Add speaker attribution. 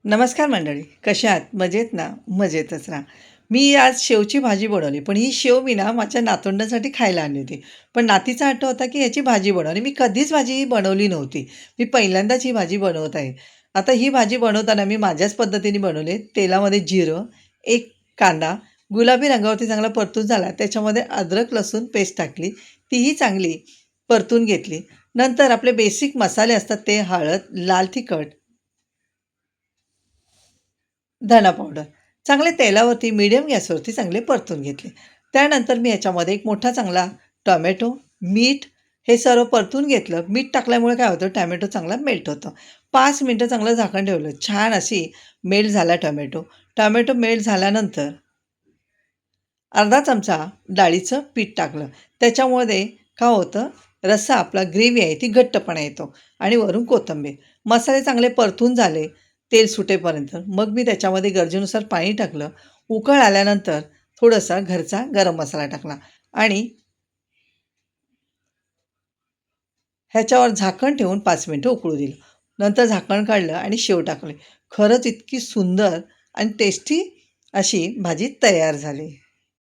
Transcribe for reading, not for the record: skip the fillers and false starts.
Speaker 1: नमस्कार मंडळी, कशा आहात? मजेत ना? मजेतच राहा. मी आज शेवची भाजी बनवली, पण ही शेव मी ना माझ्या नातवंडांसाठी खायला आणली होती. पण नातीचा हट्ट होता, की याची भाजी बनव आणि मी कधीच भाजी ही बनवली नव्हती. मी पहिल्यांदाच ही भाजी बनवत आहे. आता ही भाजी बनवताना मी माझ्याच पद्धतीने बनवली. तेलामध्ये जिरं, एक कांदा गुलाबी रंगावरती चांगला परतून झाला, त्याच्यामध्ये अद्रक, लसूण पेस्ट टाकली. तीही चांगली परतून घेतली. नंतर आपले बेसिक मसाले असतात ते हळद, लाल तिखट, धना पावडर चांगले तेलावरती मीडियम गॅसवरती चांगले परतून घेतले. त्यानंतर मी याच्यामध्ये एक मोठा चांगला टोमॅटो, मीठ हे सर्व परतून घेतलं. मीठ टाकल्यामुळे काय होतं टोमॅटो चांगला मेल्ट होतो. 5 मिनिटं चांगलं झाकण ठेवलं. छान अशी मेल्ट झाला टोमॅटो. टोमॅटो मेल्ट झाल्यानंतर अर्धा चमचा डाळीचं पीठ टाकलं. त्याच्यामध्ये काय होतं रस्सा आपला ग्रेव्ही आहे ती घट्टपणा येतो आणि वरून कोथिंबीर. मसाले चांगले परतून झाले तेल सुटेपर्यंत. मग मी त्याच्यामध्ये गरजेनुसार पाणी टाकलं. उकळ आल्यानंतर थोडासा घरचा गरम मसाला टाकला आणि ह्याच्यावर झाकण ठेवून 5 मिनिटं उकळू दिलं. नंतर झाकण काढलं आणि शेव टाकले. खरंच इतकी सुंदर आणि टेस्टी अशी भाजी तयार झाली.